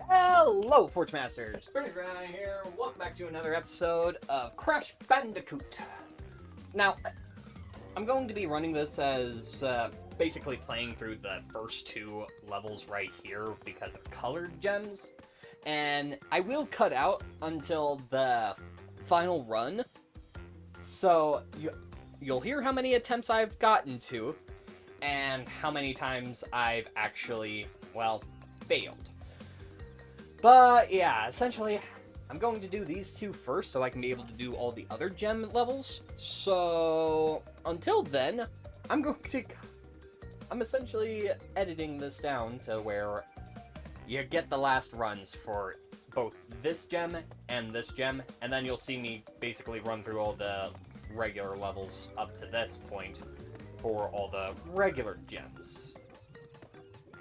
Hello, Forge Masters! Bernie here. Welcome back to another episode of Crash Bandicoot. Now, I'm going to be running this as basically playing through the first two levels right here because of colored gems, and I will cut out until the final run, so you'll hear how many attempts I've gotten to, and how many times I've actually, well, failed. But yeah, essentially, I'm going to do these two first so I can be able to do all the other gem levels. So until then, I'm essentially editing this down to where you get the last runs for both this gem, and then you'll see me basically run through all the regular levels up to this point for all the regular gems.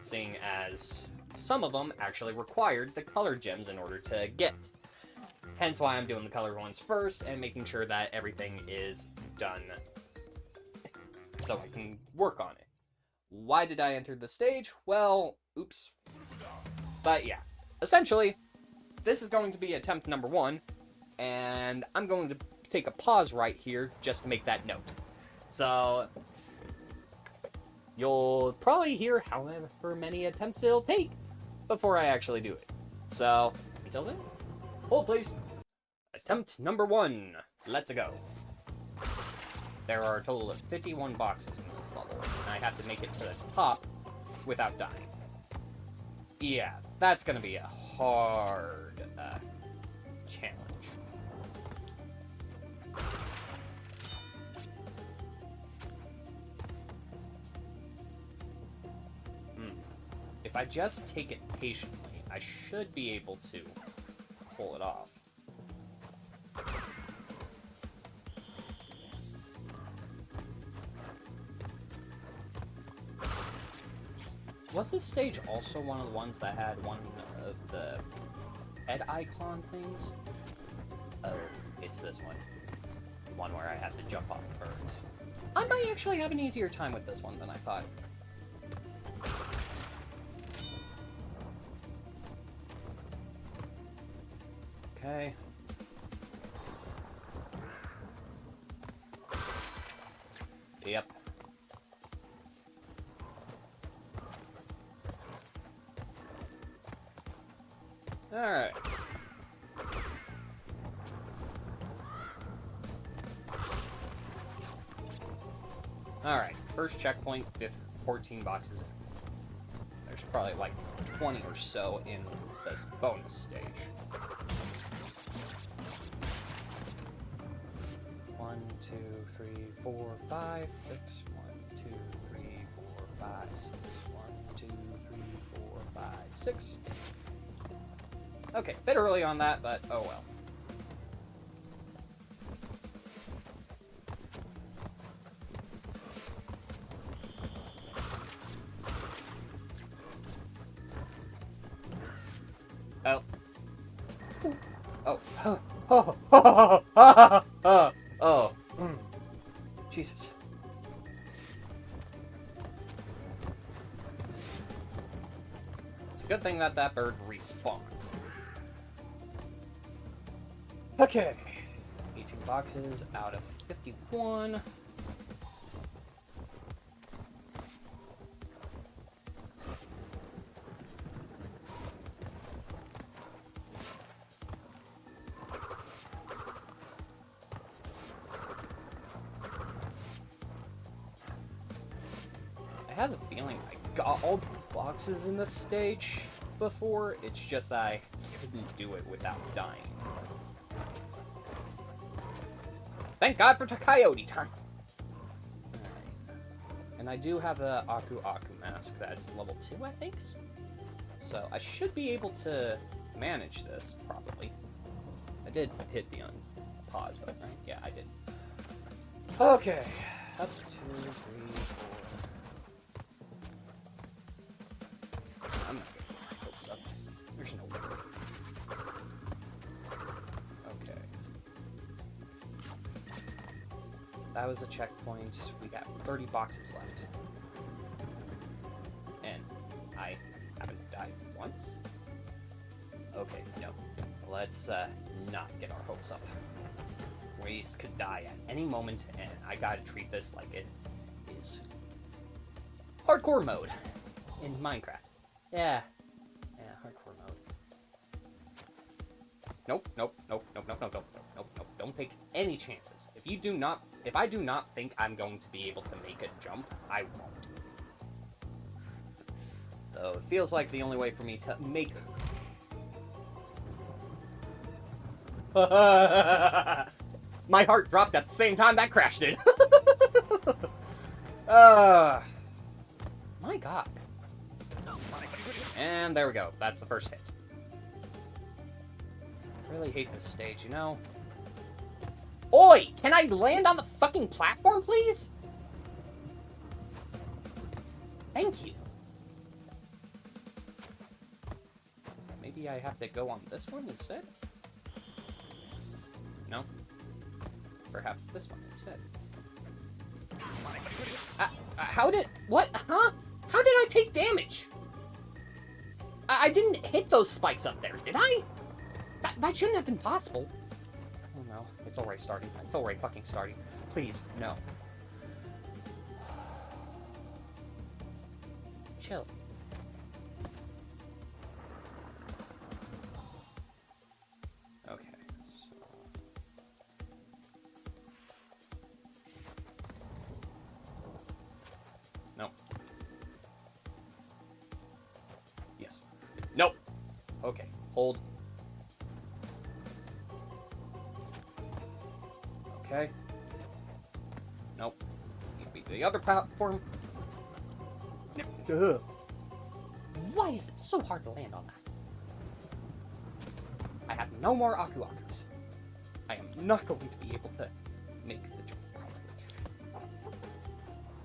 Seeing as some of them actually required the colored gems in order to get. Hence why I'm doing the colored ones first and making sure that everything is done so I can work on it. Why did I enter the stage? Well, oops. But yeah, essentially, this is going to be attempt number 1, and I'm going to take a pause right here just to make that note. So you'll probably hear however many attempts it'll take before I actually do it. So, until then, hold please. Attempt number 1. Let's go. There are a total of 51 boxes in this level, and I have to make it to the top without dying. Yeah, that's gonna be a hard challenge. If I just take it patiently, I should be able to pull it off. Was this stage also one of the ones that had one of the head icon things? Oh, it's this one. The one where I have to jump off the birds. I might actually have an easier time with this one than I thought. Okay. Yep. Alright. Alright, first checkpoint, 14 boxes in. There's probably like 20 or so in this bonus stage. 1, 2, 3, 4, 5, 6. 1, 2, 3, 4, 5, 6. 1, 2, 3, 4, 5, 6. Okay, bit early on that, but oh well. Oh. Oh. Oh. Oh. Oh. Oh. Oh. Oh. Jesus. It's a good thing that that bird respawns. Okay. 18 boxes out of 51. I have a feeling I got all the boxes in this stage before, it's just that I couldn't do it without dying. Thank God for coyote time! Alright. And I do have the Aku Aku mask that's level 2, I think? So I should be able to manage this, probably. I did hit the unpause button, right? Yeah, I did. Okay. Up, 2, 3, 4. I'm not getting my hopes up. There's no way. Okay. That was a checkpoint. We got 30 boxes left. And I haven't died once. let's not get our hopes up. We could die at any moment, and I gotta treat this like it is hardcore mode in Minecraft. Yeah, hardcore mode. Nope. Don't take any chances. If I do not think I'm going to be able to make a jump, I won't. So it feels like the only way for me to make... My heart dropped at the same time that crash did. My god. And there we go. That's the first hit. I really hate this stage, you know? Oi! Can I land on the fucking platform, please? Thank you. Maybe I have to go on this one instead? No? Perhaps this one instead. How did... What? Huh? How did I take damage? I didn't hit those spikes up there, did I? That shouldn't have been possible. Oh no, it's already starting. It's already fucking starting. Please, no. Chill. Okay, so... No. Yes. Nope. Okay, hold. Okay. Nope. Need to be the other platform. Why is it so hard to land on that? I have no more Aku-Akus. I am not going to be able to make the jump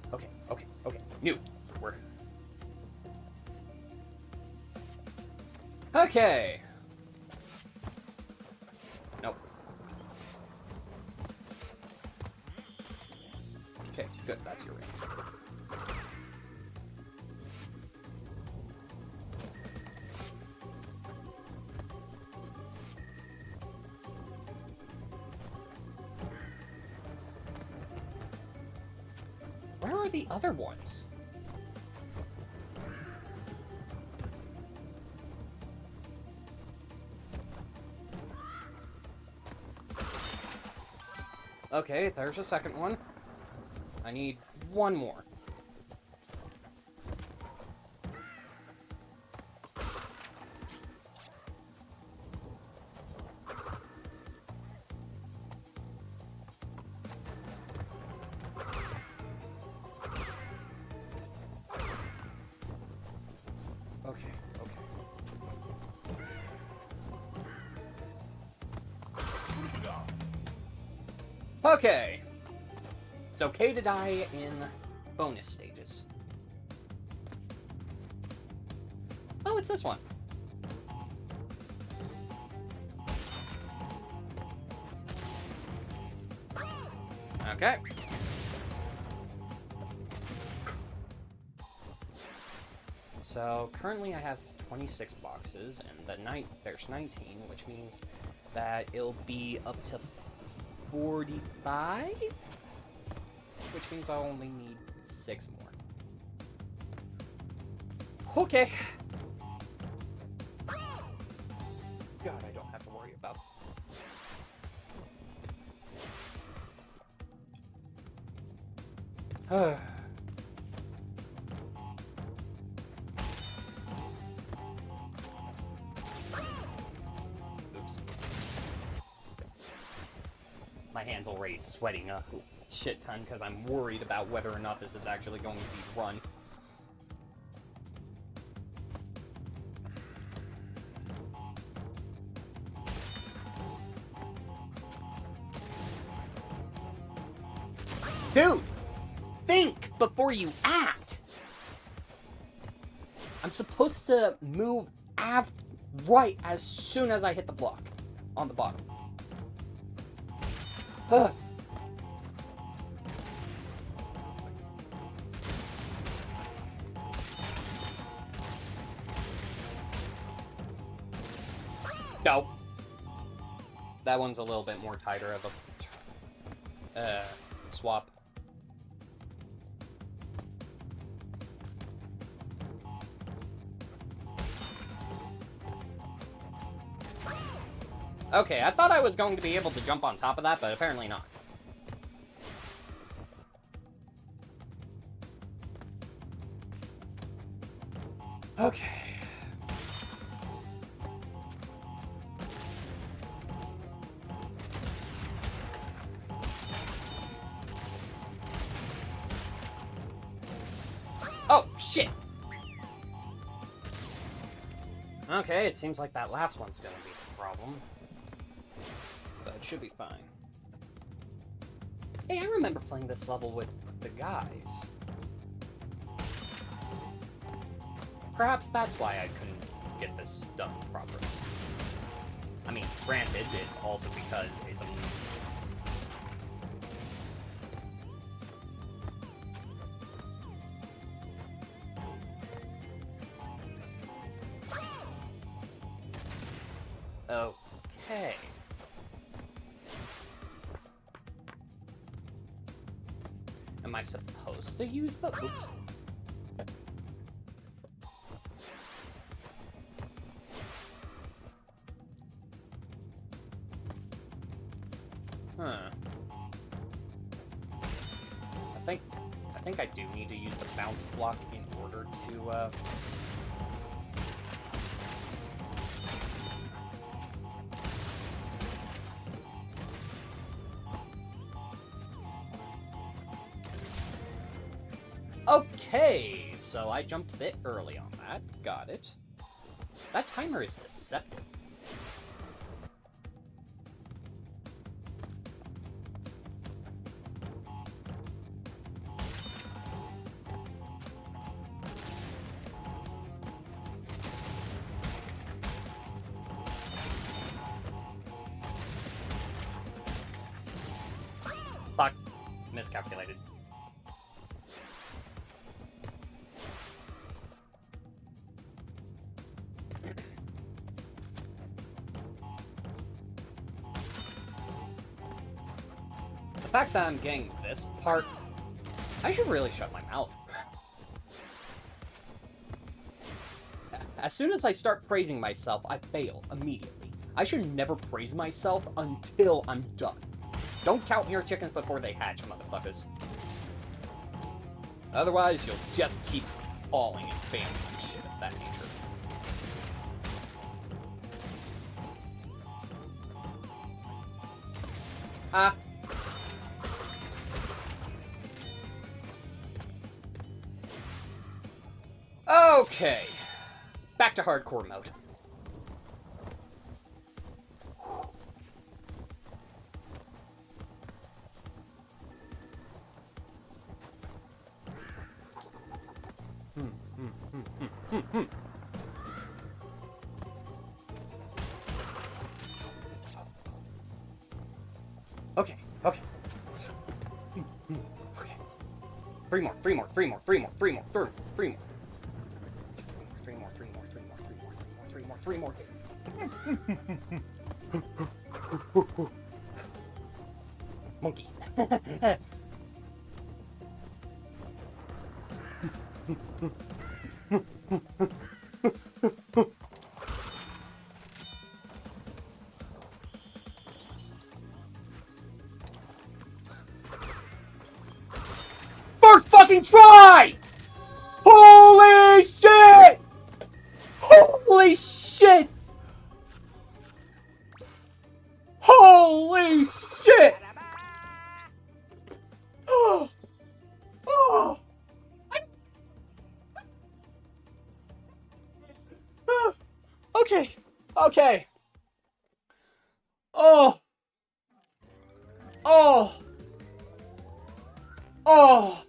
properly. Okay. New. We're... Okay. Nope. Okay, good. That's your range. Where are the other ones? Okay, there's a second one. I need one more. Okay. Okay. It's okay to die in bonus stages. Oh, it's this one. Okay. So currently I have 26 boxes, and there's 19, which means that it'll be up to 45? Which means I'll only need 6 more. Okay. God, I don't have to worry about... Oops. My hand's already sweating a shit ton because I'm worried about whether or not this is actually going to be run. Dude! Think before you act! I'm supposed to move right as soon as I hit the block on the bottom. Ugh. No. that one's a little bit more tighter of a swap. Okay, I thought I was going to be able to jump on top of that, but apparently not. Okay. Oh, shit! Okay, it seems like that last one's gonna be the problem. But it should be fine. Hey, I remember playing this level with the guys. Perhaps that's why I couldn't get this done properly. I mean, granted, it's also because it's a... Okay. Am I supposed to use the... Oops. Huh. I think I do need to use the bounce block in order to, Okay, so I jumped a bit early on that. Got it. That timer is deceptive. Fuck. Miscalculated. The fact that I'm getting this part, I should really shut my mouth. As soon as I start praising myself, I fail immediately. I should never praise myself until I'm done. Don't count your chickens before they hatch, motherfuckers. Otherwise, you'll just keep falling and failing and shit of that nature. Ah. Okay. Back to hardcore mode. Okay, okay. Okay. Three more. Monkey. First fucking try! Holy shit! Holy shit! Holy shit! Oh! Oh! Okay. Okay. Oh! Oh! Oh!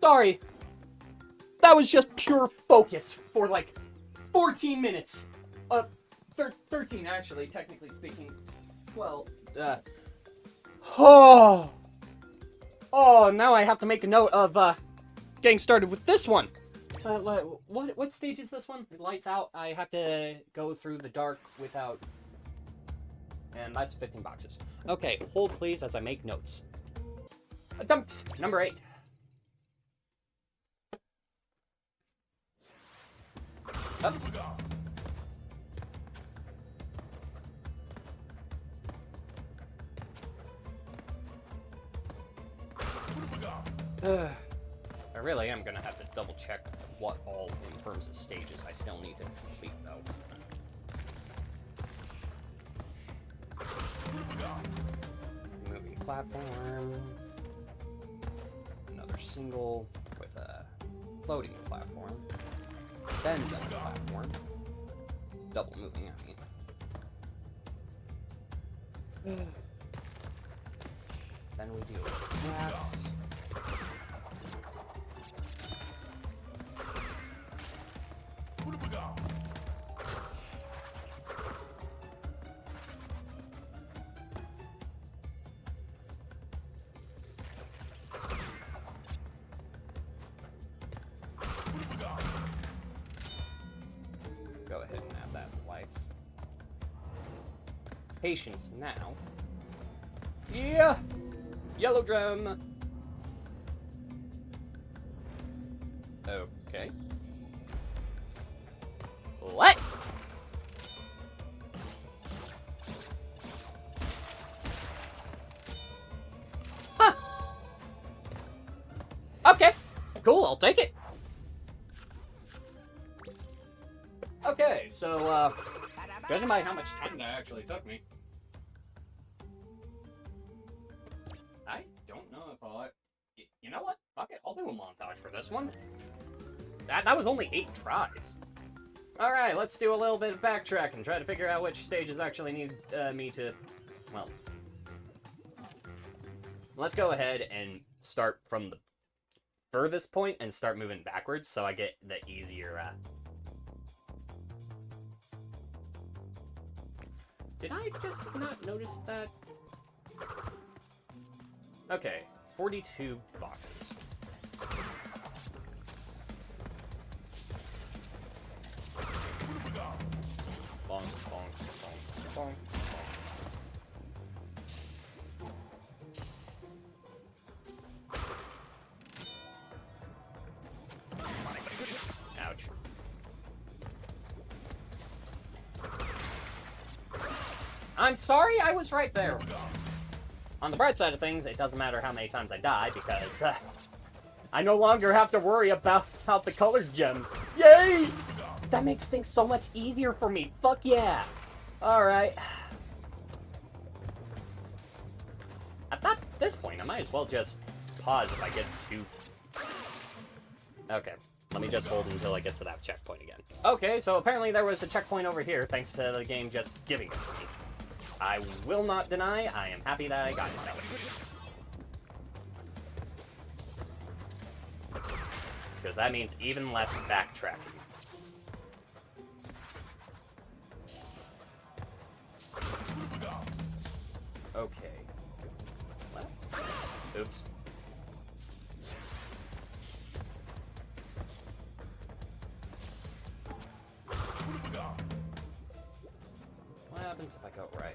Sorry. That was just pure focus for like 14 minutes. 13 actually, technically speaking. Well, oh. Oh, now I have to make a note of, getting started with this one. What stage is this one? Lights out. I have to go through the dark without... And that's 15 boxes. Okay, hold please as I make notes. Attempt number 8. Up. I really am gonna have to double check what all in terms of stages I still need to complete though. Moving platform. Another single with a floating platform. Then double platform. Double moving, I mean. Then we deal with rats. Go ahead and add that life. Patience now. Yeah! Yellow drum! Okay. What? Huh. Okay. Cool, I'll take it. Okay, so, judging by how much time that actually took me, I don't know if I'll... You know what? Fuck it, I'll do a montage for this one. That was only 8 tries. Alright, let's do a little bit of backtrack and try to figure out which stages actually need me to... Well... Let's go ahead and start from the furthest point and start moving backwards so I get the easier... Did I just not notice that? Okay, 42 boxes. Bonk, bonk, bonk, bonk, bonk. Ouch. I'm sorry, I was right there. On the bright side of things, it doesn't matter how many times I die, because I no longer have to worry about the colored gems. Yay! That makes things so much easier for me. Fuck yeah! Alright. At this point, I might as well just pause if I get too... Okay. Let me just hold until I get to that checkpoint again. Okay, so apparently there was a checkpoint over here, thanks to the game just giving it to me. I will not deny, I am happy that I got it that way. Because that means even less backtracking. Okay. What? Oops. What happens if I go right?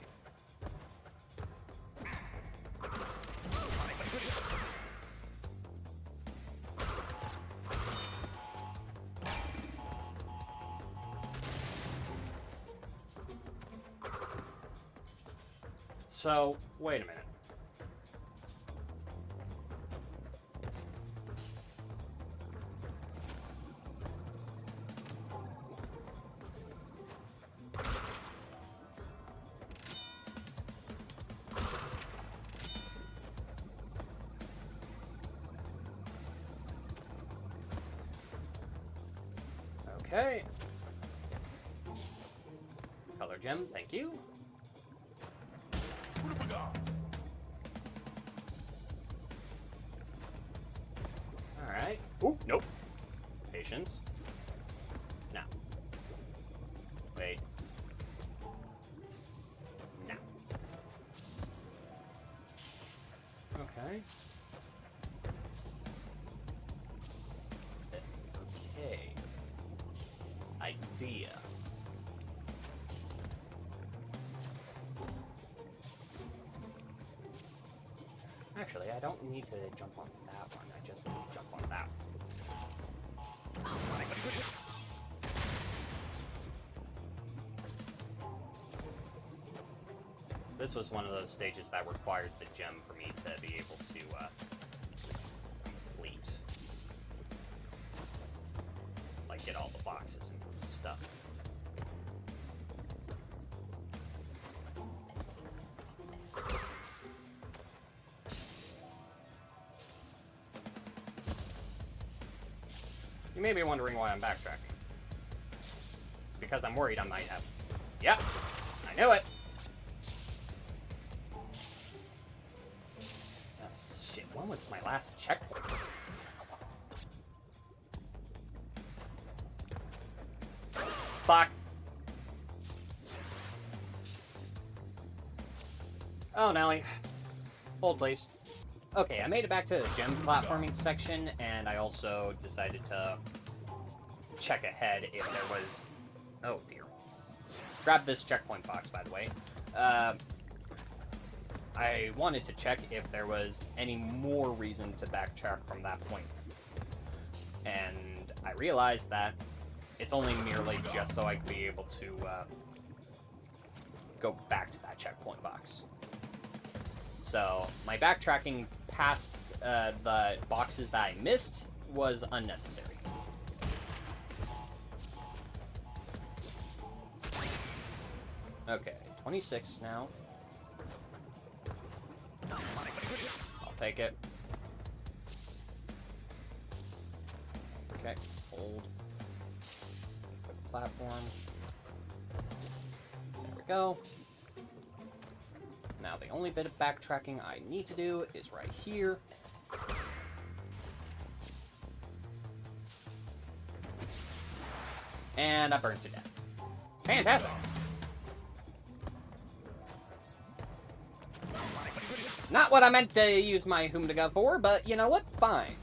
So, wait a minute. Okay. Color gem, thank you. Alright. Ooh, nope. Patience. Now. Wait. Now. Okay. Okay. Idea. Actually, I don't need to jump on that one. I just need to jump on that one. This was one of those stages that required the gem for me to be able to complete. Like, get all the boxes and stuff. You may be wondering why I'm backtracking. It's because I'm worried I might have... Yep, I knew it! Shit, when was my last checkpoint? Fuck! Oh, Nelly. Hold, please. Okay, I made it back to the gem platforming section, and I also decided to check ahead if there was... Oh, dear. Grab this checkpoint box, by the way. I wanted to check if there was any more reason to backtrack from that point. And I realized that it's only merely just so I could be able to go back to that checkpoint box. So my backtracking past the boxes that I missed was unnecessary. Okay, 26 now. I'll take it. Okay, hold. Put the platform. There we go. Now the only bit of backtracking I need to do is right here. And I burned to death. Fantastic! Not what I meant to use my Humdiga for, but you know what? Fine.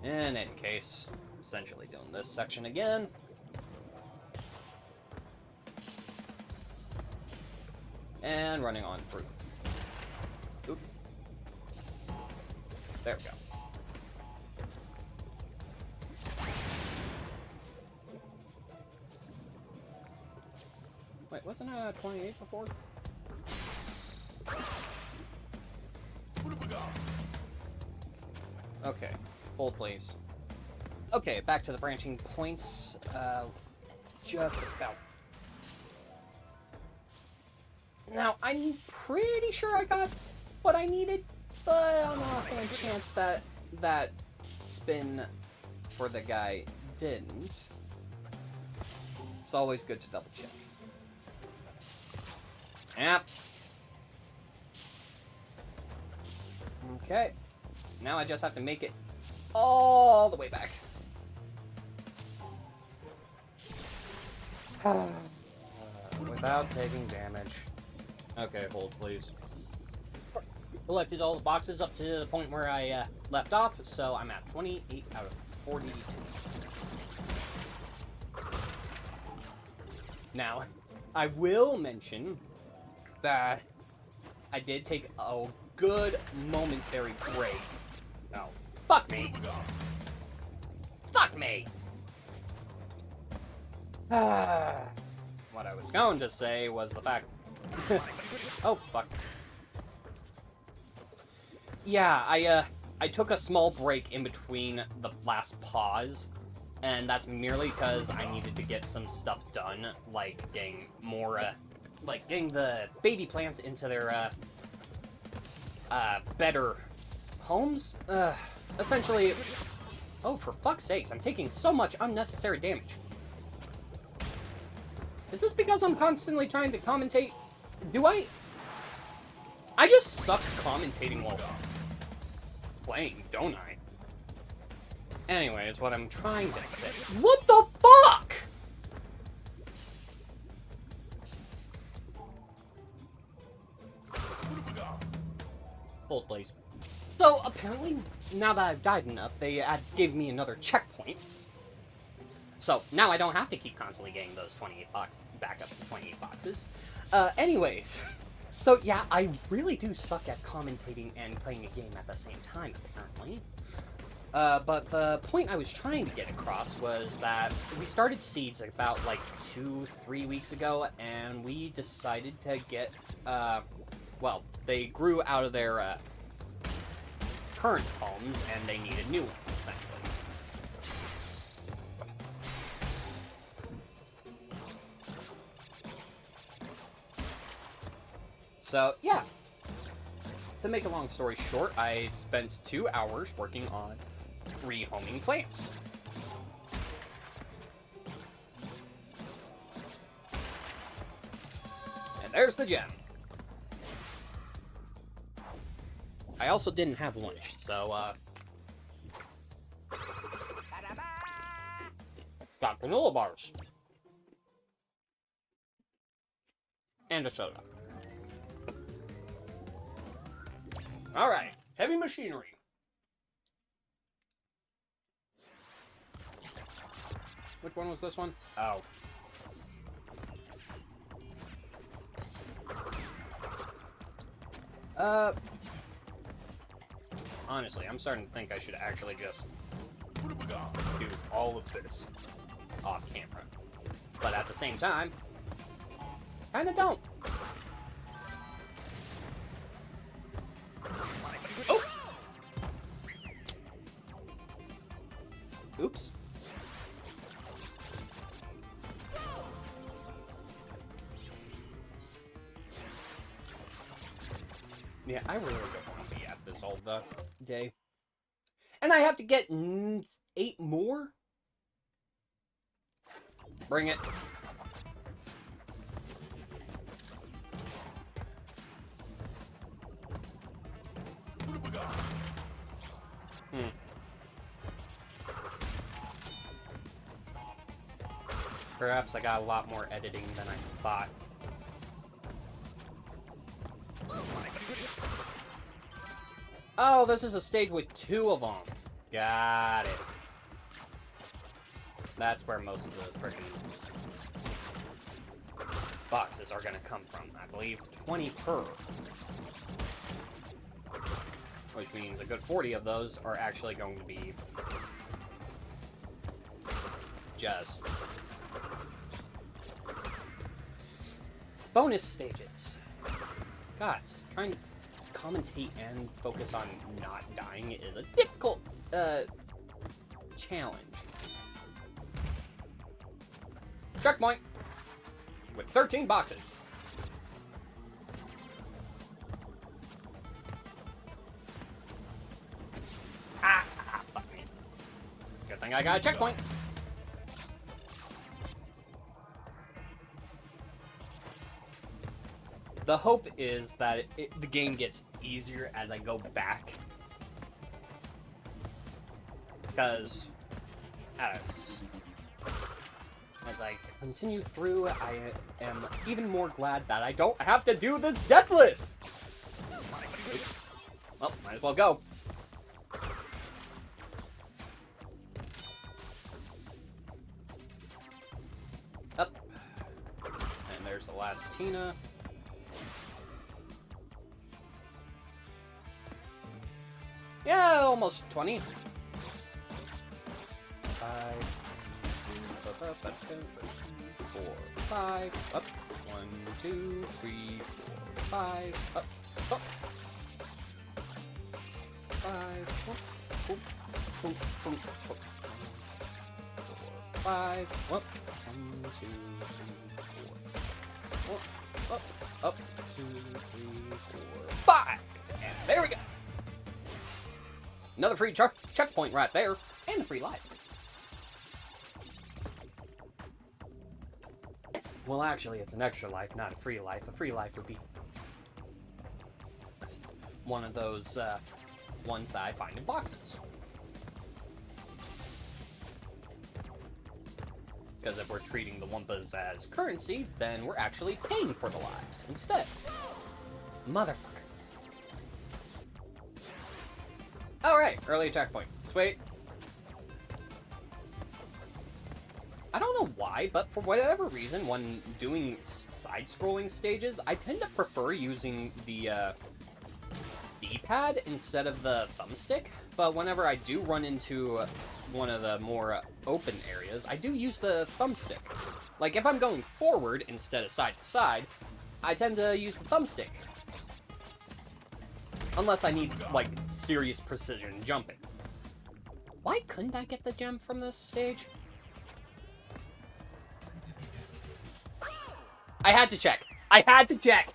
In any case, essentially doing this section again. And running on through. Oop. There we go. Wait, wasn't I at 28 before? Okay, hold please. Okay, back to the branching points. Just about. Now, I'm pretty sure I got what I needed, but on the off chance that that spin for the guy didn't. It's always good to double check. Yep. Okay. Now I just have to make it all the way back. Without taking damage. Okay, hold please. Collected all the boxes up to the point where I left off, so I'm at 28 out of 42. Now, I will mention that I did take a good momentary break. Oh, fuck me. Fuck me! What I was going to say was the fact... Oh, fuck. Yeah, I took a small break in between the last pause, and that's merely because I needed to get some stuff done, like getting more, getting the baby plants into their, better homes? Essentially... Oh, for fuck's sakes, I'm taking so much unnecessary damage. Is this because I'm constantly trying to commentate? Do I just suck commentating while playing, don't I? Anyways, what I'm trying to say... What the fuck?! Hold, please. So, apparently, now that I've died enough, they gave me another checkpoint. So now I don't have to keep constantly getting those 28 boxes back up to 28 boxes. Anyways, so yeah, I really do suck at commentating and playing a game at the same time, apparently. But the point I was trying to get across was that we started Seeds about like 2-3 weeks ago, and we decided to get, well, they grew out of their current homes, and they needed new ones, essentially. So, yeah. To make a long story short, I spent 2 hours working on rehoming plants. And there's the gem. I also didn't have lunch, so, got granola bars. And a soda. Alright, heavy machinery. Which one was this one? Oh. Honestly, I'm starting to think I should actually just do all of this off camera. But at the same time, kinda don't. Oh! Oops. Yeah, I really don't want to be at this all the day. And I have to get 8 more? Bring it. Perhaps I got a lot more editing than I thought. Oh, this is a stage with 2 of them. Got it. That's where most of the freaking boxes are gonna come from. I believe 20 per. Which means a good 40 of those are actually going to be just bonus stages. God, trying to commentate and focus on not dying is a difficult challenge. Checkpoint with 13 boxes. Fuck me. Good thing I got a checkpoint. The hope is that the game gets easier as I go back. Because as I continue through, I am even more glad that I don't have to do this deathless! Oops. Well, might as well go. Up. And there's the last Tina. Yeah, almost 20. 5, 4, 5, up. 1, 2, 3, 4, 5, up, up. 5, up, boom, boom, boom, boom. 4, 5, up. 1, 2, 3, 4. Up, 2, 3, 4, 5. And there we go. Another free checkpoint right there, and a free life. Well, actually, it's an extra life, not a free life. A free life would be one of those ones that I find in boxes. Because if we're treating the Wumpas as currency, then we're actually paying for the lives instead. Motherfucker. Alright, early checkpoint. Sweet. I don't know why, but for whatever reason, when doing side-scrolling stages, I tend to prefer using the D-pad instead of the thumbstick. But whenever I do run into one of the more open areas, I do use the thumbstick. Like, if I'm going forward instead of side to side, I tend to use the thumbstick. Unless I need, like, serious precision jumping. Why couldn't I get the gem from this stage? I had to check. I had to check!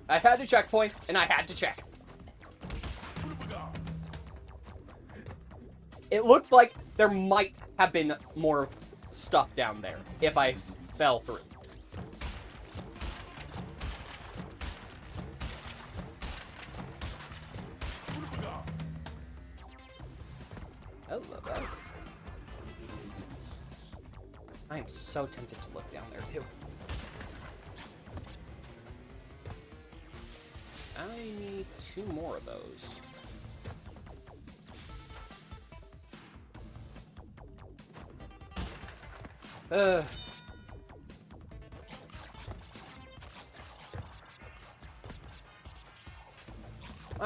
I had to checkpoint, and I had to check. It looked like there might have been more stuff down there if I fell through. Oh, love that. I am so tempted to look down there, too. I need 2 more of those. Oh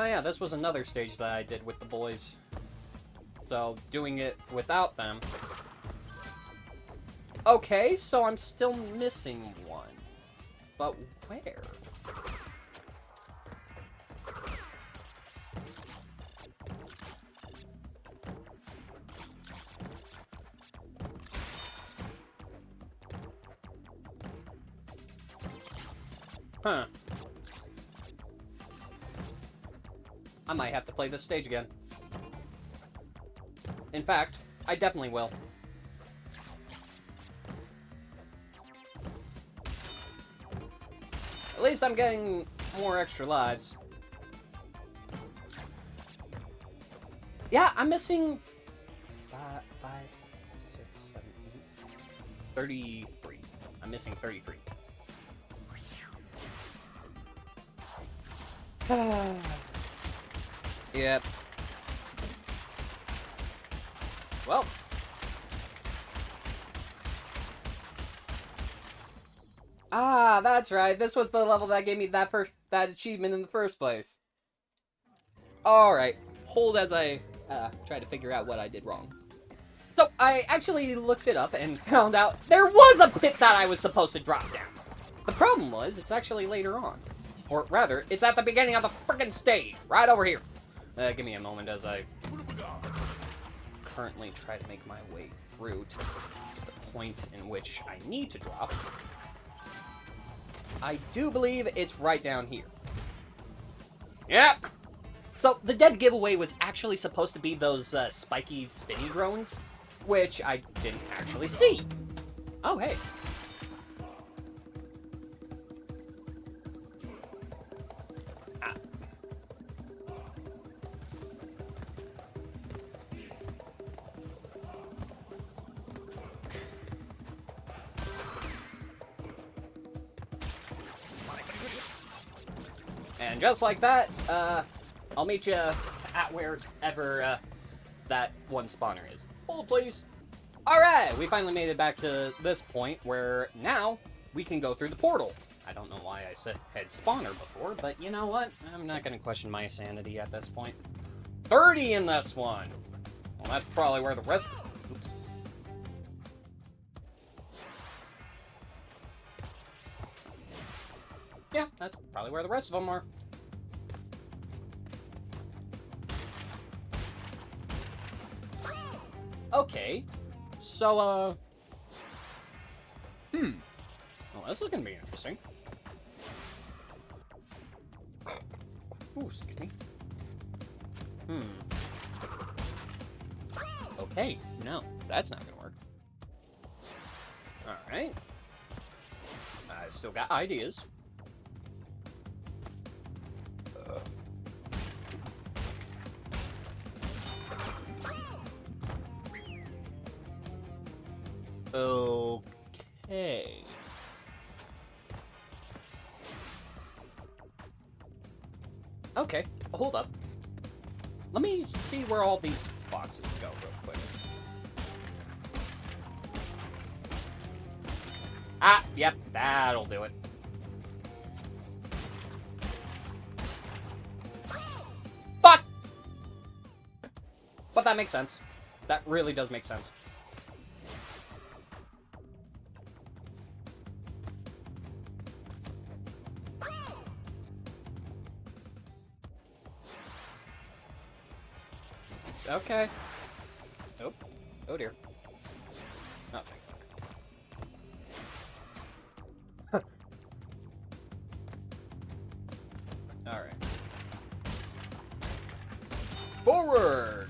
yeah, this was another stage that I did with the boys. So, doing it without them. Okay, so I'm still missing one. But where? Huh. I might have to play this stage again. In fact, I definitely will. At least I'm getting more extra lives. Yeah, I'm missing 5, 6, 7, 8, 33. I'm missing 33. Yep. Well. Ah, that's right. This was the level that gave me that achievement in the first place. Alright. Hold as I try to figure out what I did wrong. So, I actually looked it up and found out there was a pit that I was supposed to drop down. The problem was, it's actually later on. Or rather, it's at the beginning of the frickin' stage, right over here. Give me a moment as I currently try to make my way through to the point in which I need to drop. I do believe it's right down here. Yep! So, the dead giveaway was actually supposed to be those spiky spinny drones, which I didn't actually see. Oh, hey. And just like that, I'll meet you at wherever that one spawner is. Hold, please. Alright, we finally made it back to this point where now we can go through the portal. I don't know why I said spawner before, but you know what? I'm not going to question my sanity at this point. 30 in this one! Well, that's probably where the rest... Oops. Yeah, that's probably where the rest of them are. Okay, so, well, this is gonna be interesting. Ooh, excuse me. Okay, no, that's not gonna work. Alright. I still got ideas. Okay. Okay, hold up. Let me see where all these boxes go real quick. Ah, yep, that'll do it. Fuck! But that makes sense. That really does make sense. Okay. Oh. Oh dear. Oh, thank fuck. Alright. Forward!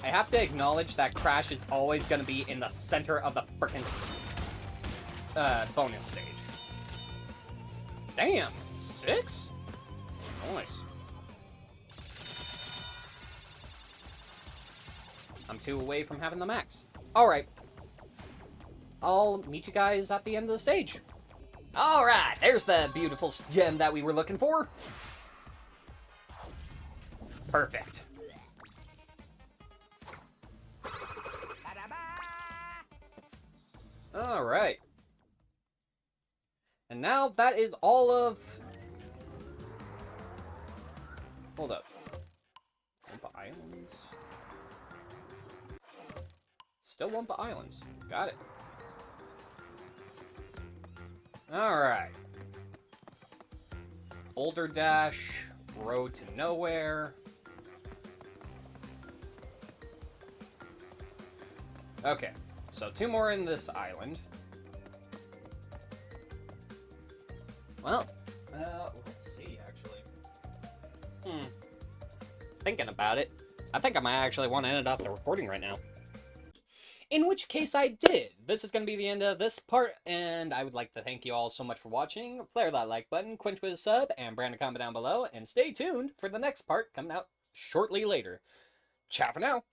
I have to acknowledge that Crash is always going to be in the center of the frickin' bonus stage. Damn! 6? Nice. I'm 2 away from having the max. Alright. I'll meet you guys at the end of the stage. Alright, there's the beautiful gem that we were looking for. Perfect. Alright. And now that is all of... Hold up. Wumpa Islands? Still Wumpa Islands. Got it. Alright. Boulder Dash. Road to Nowhere. Okay. So 2 more in this island. Well, let's see, actually. Thinking about it, I think I might actually want to end off the recording right now. In which case I did. This is going to be the end of this part, and I would like to thank you all so much for watching. Flare that like button, quench with a sub, and brand a comment down below, and stay tuned for the next part coming out shortly later. Ciao for now.